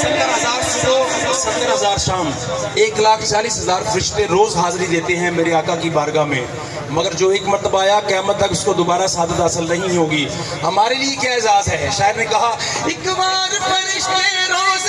70,000 صبح 70,000 شام 1,40,000 فرشتے روز حاضری دیتے ہیں میرے آقا کی بارگاہ میں، مگر جو ایک مرتبہ آیا قیامت تک اس کو دوبارہ سعادت حاصل نہیں ہوگی۔ ہمارے لیے کیا اعزاز ہے، شاعر نے کہا ایک بار فرشتے روز